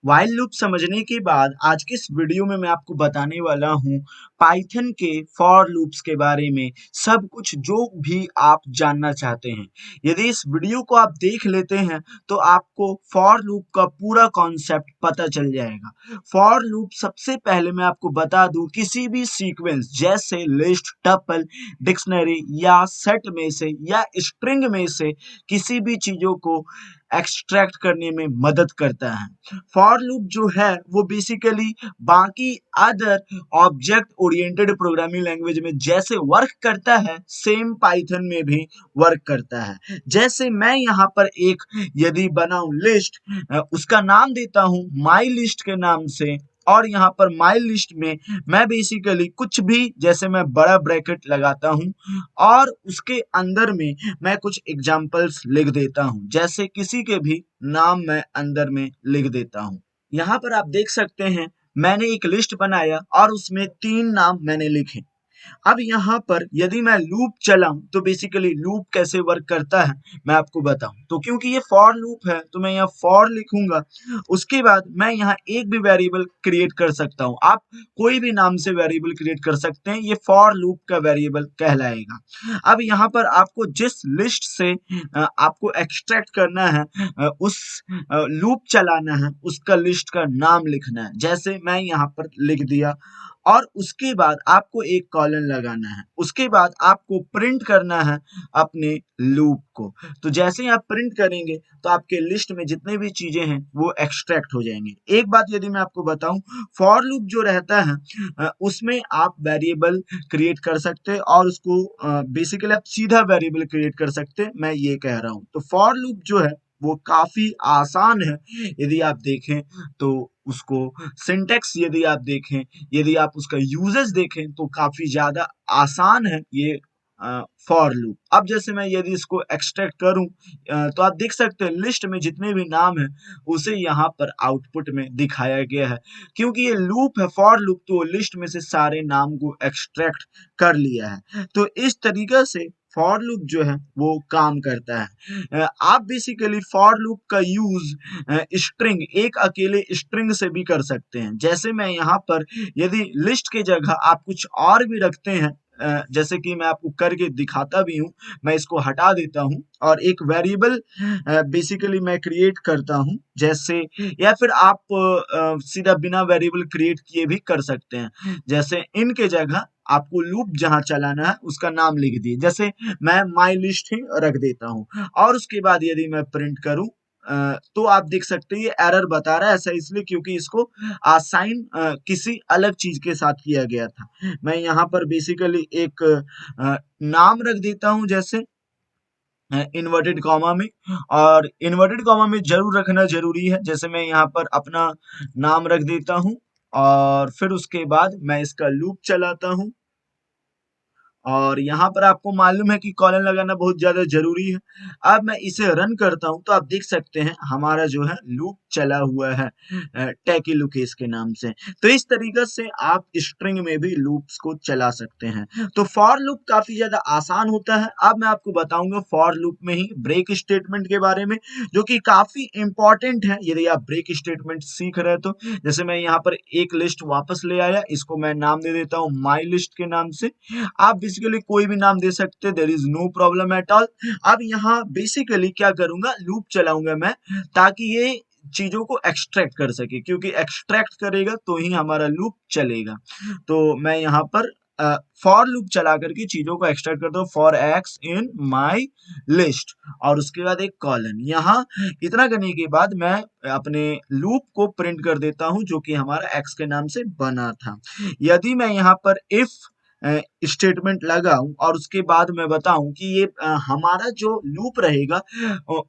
While loop समझने के बाद आज के इस वीडियो में मैं आपको बताने वाला हूँ पाइथन के फॉर लूप्स के बारे में सब कुछ जो भी आप जानना चाहते हैं। यदि इस वीडियो को आप देख लेते हैं तो आपको फॉर लूप का पूरा कॉन्सेप्ट पता चल जाएगा। फॉर लूप सबसे पहले मैं आपको बता दूं किसी भी सीक्वेंस जैसे लिस्ट, टपल, डिक्शनरी या सेट में से या स्ट्रिंग में से किसी भी चीजों को एक्सट्रैक्ट करने में मदद करता है। फॉर लूप जो है वो बेसिकली बाकी other object oriented programming language में जैसे वर्क करता है सेम पाइथन में भी वर्क करता है। जैसे मैं यहाँ पर एक यदि बनाऊं लिस्ट, उसका नाम देता हूं माई लिस्ट के नाम से, और यहाँ पर माई लिस्ट में मैं बेसिकली कुछ भी जैसे मैं बड़ा ब्रैकेट लगाता हूं और उसके अंदर में मैं कुछ एग्जाम्पल्स लिख देता हूं, जैसे किसी के भी नाम मैं अंदर में लिख देता हूं। यहाँ पर आप देख सकते हैं मैंने एक लिस्ट बनाया और उसमें 3 नाम मैंने लिखे। अब यहाँ पर यदि मैं लूप चलाऊं तो बेसिकली लूप कैसे वर्क करता है मैं आपको बताऊं। तो क्योंकि ये फॉर लूप है तो मैं यहाँ फॉर लिखूंगा, उसके बाद मैं यहाँ एक भी वेरिएबल क्रिएट कर सकता हूँ। आप कोई भी नाम से वेरिएबल क्रिएट कर सकते हैं, ये फॉर लूप का वेरिएबल कहलाएगा। अब यहाँ पर आपको जिस लिस्ट से आपको एक्सट्रैक्ट करना है, उस लूप चलाना है, उसका लिस्ट का नाम लिखना है। जैसे मैं यहाँ पर लिख दिया और उसके बाद आपको एक कॉलन लगाना है, उसके बाद आपको प्रिंट करना है अपने लूप को। तो जैसे ही आप प्रिंट करेंगे तो आपके लिस्ट में जितने भी चीजें हैं वो एक्सट्रैक्ट हो जाएंगे। एक बात यदि मैं आपको बताऊं, फॉर लूप जो रहता है उसमें आप वेरिएबल क्रिएट कर सकते हैं और उसको बेसिकली आप सीधा वेरिएबल क्रिएट कर सकते हैं, मैं ये कह रहा हूं। तो फॉर लूप जो है वो काफी आसान है यदि आप देखें तो। उसको सिंटेक्स यदि आप देखें, यदि आप उसका यूजेस देखें तो काफी ज्यादा आसान है ये फॉर लूप। अब जैसे मैं यदि इसको एक्सट्रैक्ट करूं तो आप देख सकते हैं लिस्ट में जितने भी नाम है उसे यहाँ पर आउटपुट में दिखाया गया है। क्योंकि ये लूप है फॉर लूप तो लिस्ट में से सारे नाम को एक्सट्रैक्ट कर लिया है। तो इस तरीके से फॉर लूप जो है वो काम करता है। आप बेसिकली फॉर लूप का यूज स्ट्रिंग, एक अकेले स्ट्रिंग से भी कर सकते हैं। जैसे मैं यहाँ पर यदि लिस्ट के जगह आप कुछ और भी रखते हैं, जैसे कि मैं आपको करके दिखाता भी हूं, मैं इसको हटा देता हूं और एक वेरिएबल बेसिकली मैं क्रिएट करता हूं जैसे, या फिर आप सीधा बिना वेरिएबल क्रिएट किए भी कर सकते हैं। जैसे इनके जगह आपको लूप जहां चलाना है उसका नाम लिख दिए, जैसे मैं माई लिस्ट ही रख देता हूं और उसके बाद यदि मैं प्रिंट करूं तो आप देख सकते हैं ये एरर बता रहा है। ऐसा इसलिए क्योंकि इसको असाइन किसी अलग चीज के साथ किया गया था। मैं यहाँ पर बेसिकली एक नाम रख देता हूं, जैसे इन्वर्टेड कॉमा में, और इन्वर्टेड कॉमा में जरूर रखना जरूरी है। जैसे मैं यहाँ पर अपना नाम रख देता हूं और फिर उसके बाद मैं इसका लूप चलाता हूं और यहाँ पर आपको मालूम है कि कॉलन लगाना बहुत ज्यादा जरूरी है। अब मैं इसे रन करता हूं तो आप देख सकते हैं हमारा जो है लूप चला हुआ है टैकी लुकेस के नाम से। तो इस तरीके से आप स्ट्रिंग में भी लूप्स को चला सकते हैं। तो फॉर लूप काफी ज्यादा आसान होता है। अब मैं आपको बताऊंगा फॉर लूप में ही ब्रेक स्टेटमेंट के बारे में, जो कि काफी इंपॉर्टेंट है यदि आप ब्रेक स्टेटमेंट सीख रहे हैं तो। जैसे मैं यहाँ पर एक लिस्ट वापस ले आया, इसको मैं नाम दे देता हूँ माई लिस्ट के नाम से। आप बेसिकली कोई भी नाम दे सकते, there is no problem at all. अब यहाँ बेसिकली क्या करूंगा, लूप चलाऊंगा मैं ताकि ये चीजों को एक्सट्रैक्ट कर सके, क्योंकि एक्सट्रैक्ट करेगा तो ही हमारा लूप चलेगा। तो मैं यहाँ पर फॉर लूप चला करके चीजों को एक्सट्रैक्ट करता हूँ, for x in my list, और उसके बाद एक कॉलन। यहाँ इतना करने के बाद मैं अपने लूप को प्रिंट कर देता हूं जो कि हमारा एक्स के नाम से बना था। यदि मैं यहाँ पर इफ स्टेटमेंट लगाऊं और उसके बाद मैं बताऊं कि ये हमारा जो लूप रहेगा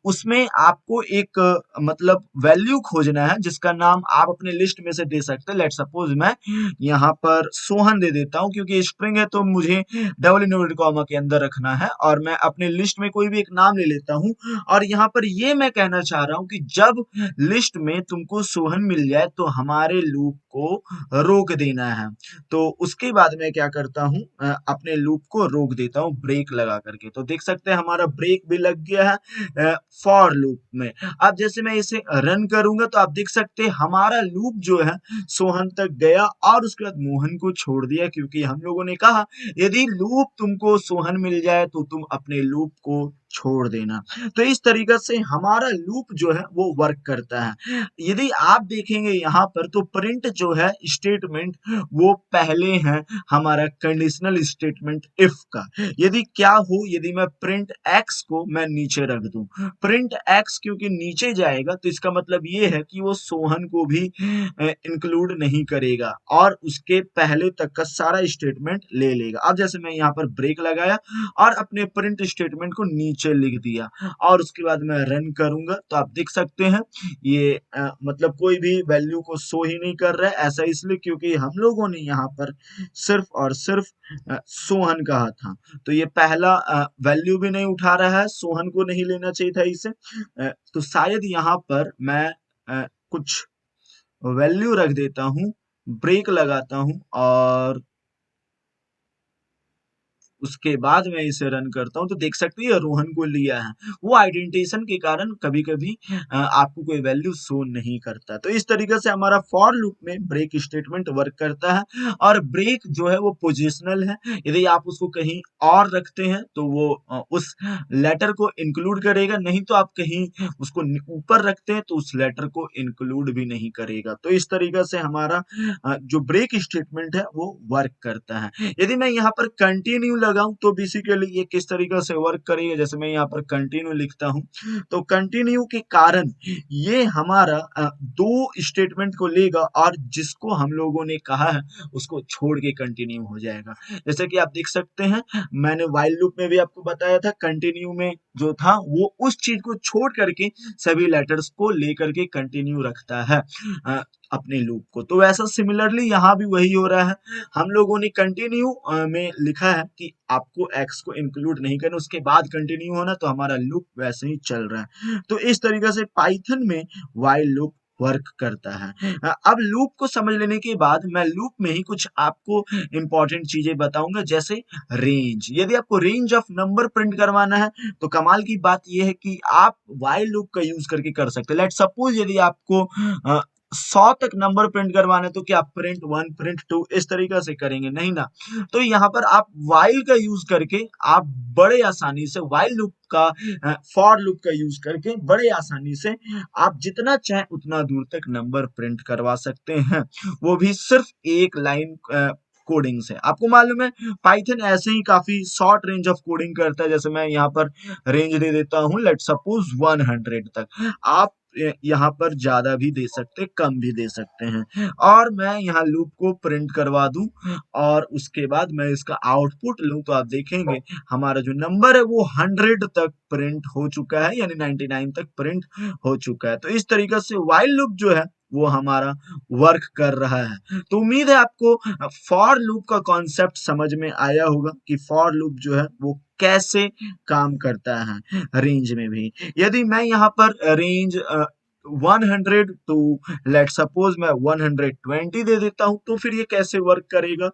उसमें आपको एक मतलब वैल्यू खोजना है जिसका नाम आप अपने लिस्ट में से दे सकते हैं। लेट सपोज मैं यहाँ पर सोहन दे देता हूं, क्योंकि स्ट्रिंग है तो मुझे डबल इन्वर्टेड कॉमा के अंदर रखना है, और मैं अपने लिस्ट में कोई भी एक नाम ले लेता हूं। और यहाँ पर ये मैं कहना चाह रहा हूं कि जब लिस्ट में तुमको सोहन मिल जाए तो हमारे लूप को रोक देना है। तो उसके बाद मैं क्या करता हूँ, अपने लूप को रोक देता हूँ ब्रेक लगा करके। तो देख सकते हैं हमारा ब्रेक भी लग गया है फॉर लूप में। अब जैसे मैं इसे रन करूंगा तो आप देख सकते हैं हमारा लूप जो है सोहन तक गया और उसके बाद मोहन को छोड़ दिया, क्योंकि हम लोगों ने कहा यदि लूप तुमको सोहन मिल जाए तो तुम अपने लूप को छोड़ देना। तो इस तरीके से हमारा लूप जो है वो वर्क करता है। यदि आप देखेंगे यहाँ पर तो प्रिंट जो है स्टेटमेंट वो पहले है हमारा कंडीशनल स्टेटमेंट इफ का। यदि क्या हो, यदि मैं प्रिंट एक्स को मैं नीचे रख दूं, प्रिंट एक्स क्योंकि नीचे जाएगा तो इसका मतलब ये है कि वो सोहन को भी इंक्लूड नहीं करेगा और उसके पहले तक का सारा स्टेटमेंट ले लेगा। अब जैसे मैं यहाँ पर ब्रेक लगाया और अपने प्रिंट स्टेटमेंट को नीचे लिख दिया और उसके बाद मैं रन करूंगा तो आप देख सकते हैं ये मतलब कोई भी वैल्यू को शो ही नहीं कर रहा है। ऐसा इसलिए क्योंकि हम लोगों ने यहाँ पर सिर्फ और सिर्फ सोहन कहा था, तो ये पहला वैल्यू भी नहीं उठा रहा है, सोहन को नहीं लेना चाहिए था इसे। तो शायद यहाँ पर मैं कुछ वैल्यू रख देता हूँ, ब्रेक लगाता हूँ और उसके बाद मैं इसे रन करता हूं तो देख सकते हैं रोहन को लिया है। वो आइडेंटिफिकेशन के कारण कभी कभी आपको कोई वैल्यू शो नहीं करता। तो इस तरीके से हमारा फॉर लूप में ब्रेक स्टेटमेंट वर्क करता है और ब्रेक जो है वो पोजिशनल है। यदि आप उसको कहीं और रखते हैं तो वो उस लेटर को इंक्लूड करेगा, नहीं तो आप कहीं उसको ऊपर रखते हैं तो उस लेटर को इंक्लूड भी नहीं करेगा। तो इस तरीके से हमारा जो ब्रेक स्टेटमेंट है वो वर्क करता है। यदि मैं यहाँ पर कंटिन्यू लगाऊं तो बेसिकली ये किस तरीके से वर्क करेगा, जैसे मैं यहाँ पर कंटिन्यू लिखता हूं तो कंटिन्यू के कारण ये हमारा दो स्टेटमेंट को लेगा और जिसको हम लोगों ने कहा है उसको छोड़ के कंटिन्यू हो जाएगा। जैसे कि आप देख सकते हैं मैंने व्हाइल लूप में भी आपको बताया था कंटिन्यू में जो था वो उस चीज को छोड़ करके सभी लेटर्स को लेकर के कंटिन्यू रखता है अपने लूप को। तो वैसा सिमिलरली यहाँ भी वही हो रहा है। हम लोगों ने कंटिन्यू में लिखा है कि आपको एक्स को इंक्लूड नहीं करना, उसके बाद कंटिन्यू होना, तो हमारा लूप वैसे ही चल रहा है। तो इस तरीके से पाइथन में व्हाइल लूप वर्क करता है। अब लूप को समझ लेने के बाद मैं लूप में ही कुछ आपको इंपॉर्टेंट चीजें बताऊंगा, जैसे रेंज। यदि आपको रेंज ऑफ नंबर प्रिंट करवाना है तो कमाल की बात यह है कि आप व्हाइल लूप का यूज करके कर सकते हैं। लेट सपोज यदि आपको 100 तक नंबर प्रिंट करवाने तो क्या प्रिंट 1 प्रिंट 2 इस तरीके से करेंगे, नहीं ना। तो यहाँ पर आप व्हाइल का यूज करके आप बड़े आसानी से व्हाइल लूप का फॉर लूप का यूज करके बड़े आसानी से आप जितना चाहे उतना दूर तक नंबर प्रिंट करवा सकते हैं, वो भी सिर्फ एक लाइन कोडिंग से। आपको मालूम है पाइथन ऐसे ही काफी शॉर्ट रेंज ऑफ कोडिंग करता है। जैसे मैं यहाँ पर रेंज दे देता हूँ लेट सपोज 100 तक। आप यहाँ पर ज्यादा भी दे सकते, कम भी दे सकते हैं। और मैं यहाँ लूप को प्रिंट करवा दूं और उसके बाद मैं इसका आउटपुट लूं तो आप देखेंगे हमारा जो नंबर है वो 100 तक प्रिंट हो चुका है, यानी 99 तक प्रिंट हो चुका है। तो इस तरीके से व्हाइल लूप जो है वो हमारा वर्क कर रहा है। तो उम्मीद है आपको फॉर लूप का कॉन्सेप्ट समझ में आया होगा कि फॉर लूप जो है वो कैसे काम करता है रेंज में भी। यदि मैं यहाँ पर रेंज 100 टू लेट सपोज मैं 120 दे देता हूं तो फिर ये कैसे वर्क करेगा,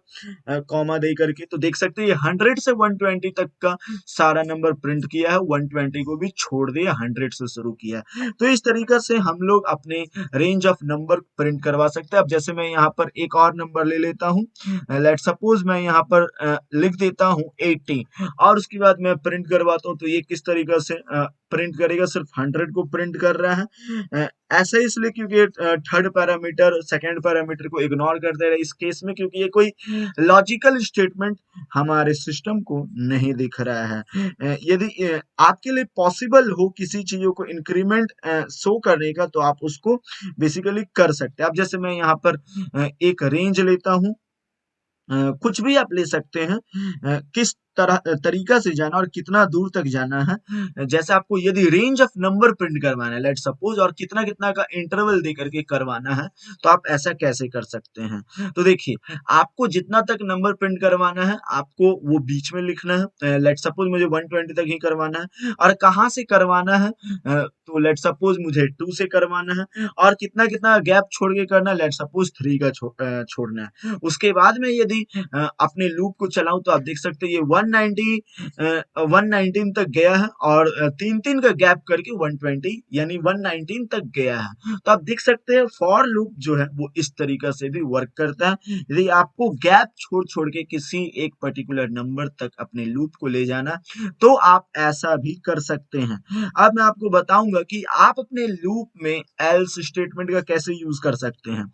कॉमा दे करके। तो देख सकते हैं ये 100 से 120 तक का सारा नंबर प्रिंट किया है, 120 को भी छोड़ दिया, 100 से शुरू किया है। तो इस तरीके से हम लोग अपने रेंज ऑफ नंबर प्रिंट करवा सकते हैं। अब जैसे मैं यहाँ पर एक और नंबर ले लेता हूँ, लेट सपोज मैं यहाँ पर लिख देता हूँ 80 और उसके बाद मैं प्रिंट करवाता हूँ तो ये किस तरीके से प्रिंट करेगा, सिर्फ 100 को प्रिंट कर रहा है। ऐसा इसलिए क्योंकि थर्ड पैरामीटर सेकंड पैरामीटर को इग्नोर कर दे रहा है इस केस में, क्योंकि ये कोई लॉजिकल स्टेटमेंट हमारे सिस्टम को नहीं दिख रहा है। यदि आपके लिए पॉसिबल हो किसी चीजों को इंक्रीमेंट शो करने का तो आप उसको बेसिकली कर सकते हैं। अब जैसे मैं यहाँ पर एक रेंज लेता हूँ, कुछ भी आप ले सकते हैं, किस तरीका से जाना और कितना दूर तक जाना है। जैसे आपको यदि रेंज ऑफ नंबर प्रिंट करवाना है लेट सपोज, और कितना कितना का इंटरवल दे करके करवाना है, तो आप ऐसा कैसे कर सकते हैं। तो देखिए, आपको जितना तक नंबर प्रिंट करवाना है आपको वो बीच में लिखना है। लेट सपोज मुझे 120 तक ही करवाना है, और कहाँ से करवाना है, तो लेट सपोज मुझे 2 से करवाना है, और कितना कितना गैप छोड़ के करना है, लेट सपोज 3 का छोड़ना है। उसके बाद में यदि अपने लूप को चलाऊं तो आप देख सकते हैं ये 119 तक गया है, और तीन तीन का गैप करके 120 यानी 119 तक गया है। तो आप देख सकते हैं फॉर लूप जो है वो इस तरीका से भी वर्क करता है। यदि आपको गैप छोड़ छोड़ के किसी एक पर्टिकुलर नंबर तक अपने लूप को ले जाना, तो आप ऐसा भी कर सकते हैं। अब मैं आपको बताऊंगा कि आप अपने लूप में एल्स स्टेटमेंट का कैसे यूज कर सकते हैं।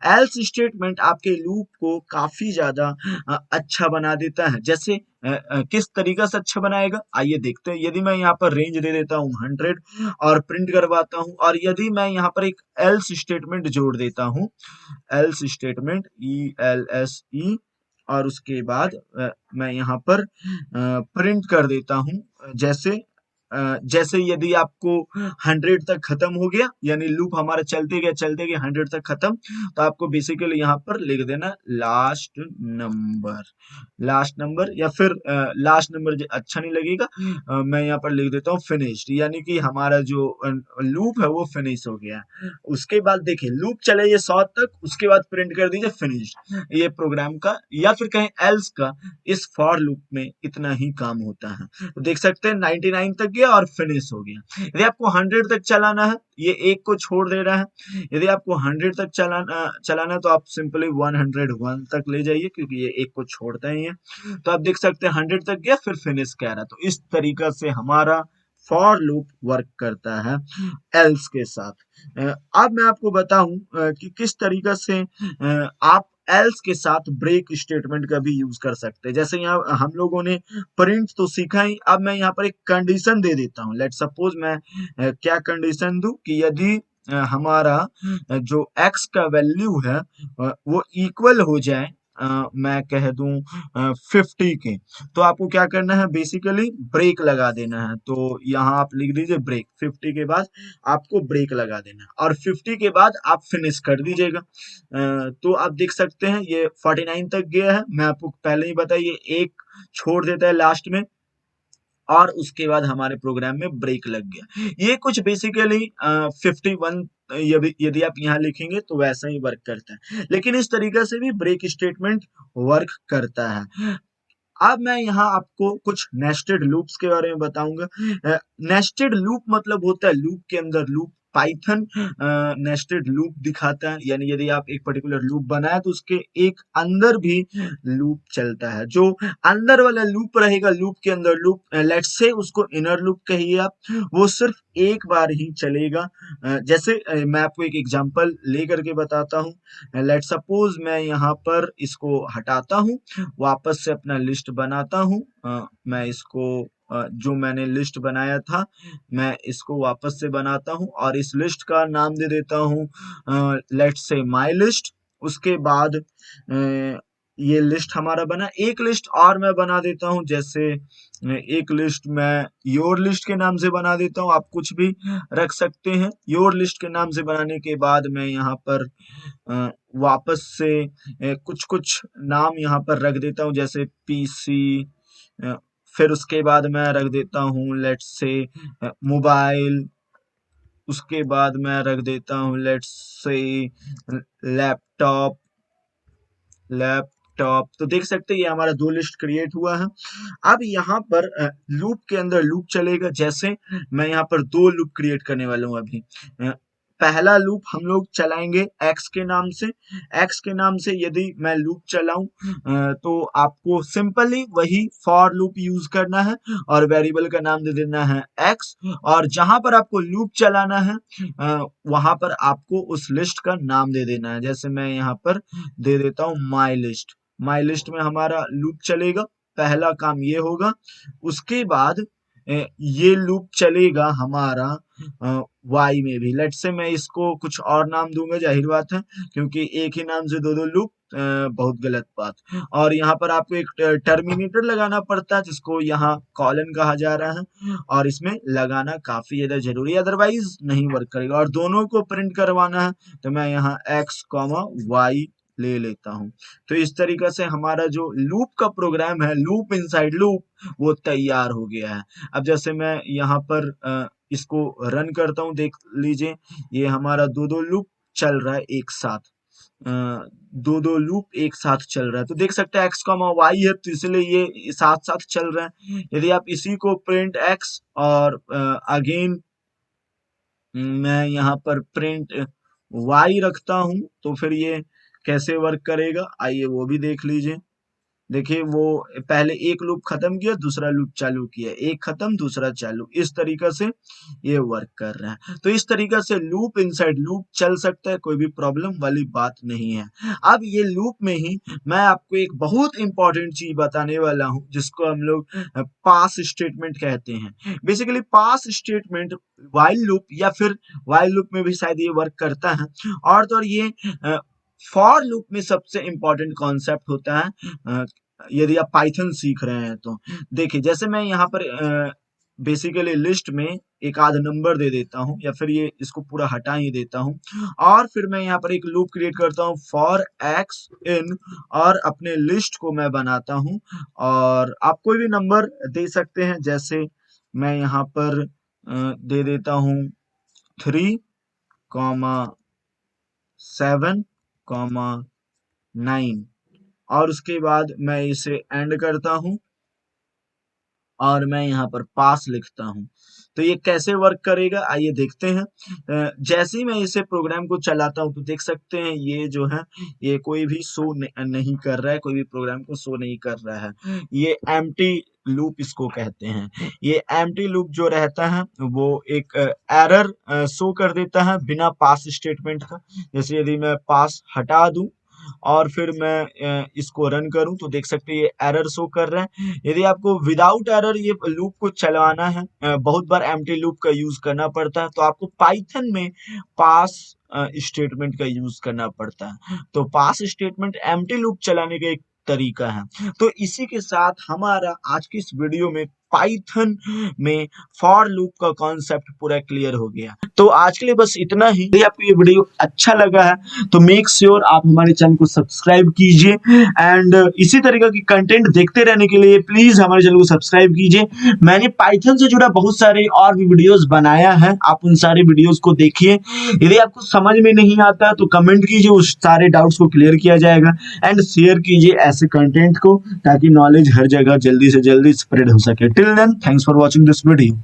एल्स स्टेटमेंट आपके लूप को काफी ज्यादा अच्छा बना देता है। जैसे किस तरीका से अच्छा बनाएगा, आइए देखते हैं। यदि मैं यहाँ पर रेंज दे देता हूँ 100 और प्रिंट करवाता हूँ, और यदि मैं यहाँ पर एक एल्स स्टेटमेंट जोड़ देता हूँ, एल्स स्टेटमेंट ELSE, और उसके बाद मैं यहाँ पर प्रिंट कर देता हूँ। जैसे जैसे यदि आपको 100 तक खत्म हो गया, यानी लूप हमारा चलते गए 100 तक खत्म, तो आपको बेसिकली यहाँ पर लिख देना लास्ट नंबर। लास्ट नंबर, या फिर लास्ट नंबर अच्छा नहीं लगेगा, मैं यहाँ पर लिख देता हूँ फिनिश्ड, यानी कि हमारा जो लूप है वो फिनिश हो गया। उसके बाद देखिए लूप चले ये 100 तक, उसके बाद प्रिंट कर दीजिए फिनिश्ड। ये प्रोग्राम का या फिर कहें एल्स का इस फॉर लूप में इतना ही काम होता है। तो देख सकते हैं 99 तक गया और फिनिश हो गया। यदि आपको 100 तक चलाना है, ये एक को छोड़ दे रहा है। यदि आपको 100 तक चलाना है तो आप सिंपली 101 तक ले जाइए, क्योंकि ये एक को छोड़ता ही है। तो आप देख सकते हैं 100 तक गया फिर फिनिश कह रहा है। तो इस तरीका से हमारा फॉर लूप वर्क करता है एल्स के साथ। अब मैं आपको बताऊं कि किस तरीका से आप एल्स के साथ ब्रेक स्टेटमेंट का भी यूज कर सकते हैं। जैसे यहाँ हम लोगों ने प्रिंट तो सीखा ही, अब मैं यहाँ पर एक कंडीशन दे देता हूँ। लेट सपोज मैं क्या कंडीशन दूं कि यदि हमारा जो x का वैल्यू है वो इक्वल हो जाए, मैं कह दूं 50 के, तो आपको क्या करना है, बेसिकली ब्रेक लगा देना है। तो यहाँ आप लिख दीजिए ब्रेक, 50 के बाद आपको ब्रेक लगा देना है, और 50 के बाद आप फिनिश कर दीजिएगा। तो आप देख सकते हैं ये 49 तक गया है। मैं आपको पहले ही बताइए एक छोड़ देता है लास्ट में, और उसके बाद हमारे प्रोग्राम में ब्रेक लग गया। ये कुछ बेसिकली 51 यदि आप यहाँ लिखेंगे तो वैसा ही वर्क करता है, लेकिन इस तरीके से भी ब्रेक स्टेटमेंट वर्क करता है। अब मैं यहाँ आपको कुछ नेस्टेड लूप्स के बारे में बताऊंगा। नेस्टेड लूप मतलब होता है लूप के अंदर लूप। पाइथन नेस्टेड लूप दिखाता है, यानी यदि आप एक पर्टिकुलर लूप बनाए तो उसके एक अंदर भी लूप चलता है। जो अंदर वाला लूप रहेगा, लूप के अंदर लूप, लेट्स से उसको इनर लूप कहिए आप, वो सिर्फ एक बार ही चलेगा। जैसे मैं आपको एक एग्जांपल ले करके बताता हूँ। लेट सपोज मैं यहाँ पर इसको हटाता हूँ, वापस से अपना लिस्ट बनाता हूँ। मैं इसको जो मैंने लिस्ट बनाया था मैं इसको वापस से बनाता हूँ, और इस लिस्ट का नाम दे देता हूँ लेट्स से माय लिस्ट। उसके बाद ये लिस्ट हमारा बना। एक लिस्ट और मैं बना देता हूँ, जैसे एक लिस्ट मैं योर लिस्ट के नाम से बना देता हूँ। आप कुछ भी रख सकते हैं। योर लिस्ट के नाम से बनाने के बाद मैं यहाँ पर वापस से कुछ कुछ नाम यहाँ पर रख देता हूँ, जैसे पीसी। फिर उसके बाद मैं रख देता हूँ लेट्स से मोबाइल। उसके बाद मैं रख देता हूँ लेट्स से लैपटॉप। लैपटॉप, तो देख सकते हैं ये हमारा दो लिस्ट क्रिएट हुआ है। अब यहाँ पर लूप के अंदर लूप चलेगा। जैसे मैं यहाँ पर दो लूप क्रिएट करने वाला हूँ अभी। पहला लूप हम लोग चलाएंगे एक्स के नाम से। एक्स के नाम से यदि मैं लूप चलाऊं तो आपको सिंपली वही फॉर लूप यूज करना है, और वेरिएबल का नाम दे देना है एक्स, और जहां पर आपको लूप चलाना है वहां पर आपको उस लिस्ट का नाम दे देना है। जैसे मैं यहाँ पर दे देता हूँ माई लिस्ट। माई लिस्ट में हमारा लूप चलेगा। पहला काम ये होगा। उसके बाद ये लूप चलेगा हमारा वाई में भी। लेट्स से मैं इसको कुछ और नाम दूंगा, जाहिर बात है, क्योंकि एक ही नाम से दो दो लूप बहुत गलत बात। और यहाँ पर आपको एक टर्मिनेटर लगाना पड़ता है, जिसको यहाँ कॉलन कहा जा रहा है, और इसमें लगाना काफी ज्यादा जरूरी है, अदरवाइज नहीं वर्क करेगा। और दोनों को प्रिंट करवाना है, तो मैं यहाँ एक्स कॉमा वाई ले लेता हूँ। तो इस तरीके से हमारा जो लूप का प्रोग्राम है, लूप इनसाइड लूप, वो तैयार हो गया है। अब जैसे मैं यहाँ पर इसको रन करता हूँ, देख लीजिए ये हमारा दो दो लूप चल रहा है एक साथ, दो दो लूप एक साथ चल रहा है। तो देख सकते हैं एक्स कॉमा वाई है, तो इसलिए ये साथ साथ चल रहा है। यदि आप इसी को प्रिंट एक्स और अगेन मैं यहाँ पर प्रिंट वाई रखता हूँ, तो फिर ये कैसे वर्क करेगा, आइए वो भी देख लीजिए। देखिए वो पहले एक लूप खत्म किया, दूसरा लूप चालू किया, एक खत्म दूसरा चालू, इस तरीके से ये वर्क कर रहा है। तो इस तरीके से लूप इनसाइड लूप चल सकता है, कोई भी प्रॉब्लम वाली बात नहीं है। अब ये लूप में ही मैं आपको एक बहुत इंपॉर्टेंट चीज बताने वाला हूं, जिसको हम लोग पास स्टेटमेंट कहते हैं। बेसिकली पास स्टेटमेंट व्हाइल लूप या फिर व्हाइल लूप में भी शायद ये वर्क करता है, और तो और ये फॉर लूप में सबसे इंपॉर्टेंट कॉन्सेप्ट होता है। यदि आप पाइथन सीख रहे हैं तो देखिए, जैसे मैं यहाँ पर बेसिकली लिस्ट में एक आध नंबर दे देता हूँ, या फिर ये इसको पूरा हटा ही देता हूँ, और फिर मैं यहाँ पर एक लूप क्रिएट करता हूँ फॉर एक्स इन, और अपने लिस्ट को मैं बनाता हूँ, और आप कोई भी नंबर दे सकते हैं। जैसे मैं यहाँ पर दे देता हूँ 3,7,9, और उसके बाद मैं इसे एंड करता हूं, और मैं यहाँ पर पास लिखता हूं। तो ये कैसे वर्क करेगा, आइए देखते हैं। जैसे ही मैं इसे प्रोग्राम को चलाता हूं, तो देख सकते हैं ये जो है, ये कोई भी शो नहीं कर रहा है, कोई भी प्रोग्राम को शो नहीं कर रहा है। ये एम्प्टी लूप इसको कहते हैं। ये एम्प्टी लूप जो रहता है, वो एक एरर शो कर देता है बिना पास स्टेटमेंट का। जैसे यदि मैं पास हटा दूं और फिर मैं इसको रन करूं, तो देख सकते हैं ये एरर शो कर रहा है। यदि आपको विदाउट एरर ये लूप को चलाना है, बहुत बार एम्प्टी लूप का यूज करना पड़ता है, तो आपको पाइथन में पास स्टेटमेंट का यूज करना पड़ता है। तो पास स्टेटमेंट एम्प्टी लूप चलाने का एक तरीका है। तो इसी के साथ हमारा आज की इस वीडियो में पाइथन में फॉर लूप का कॉन्सेप्ट पूरा क्लियर हो गया। तो आज के लिए बस इतना ही। यदि आपको ये वीडियो अच्छा लगा है तो मेक श्योर आप हमारे चैनल को सब्सक्राइब कीजिए, एंड इसी तरीके की कंटेंट देखते रहने के लिए प्लीज हमारे चैनल को सब्सक्राइब कीजिए। मैंने पाइथन से जुड़ा बहुत सारे और भी वीडियोस बनाया है, आप उन सारे वीडियोस को देखिए। यदि आपको समझ में नहीं आता तो कमेंट कीजिए, उस सारे डाउट्स को क्लियर किया जाएगा, एंड शेयर कीजिए ऐसे कंटेंट को, ताकि नॉलेज हर जगह जल्दी से जल्दी स्प्रेड हो सके। Till then, thanks for watching this video.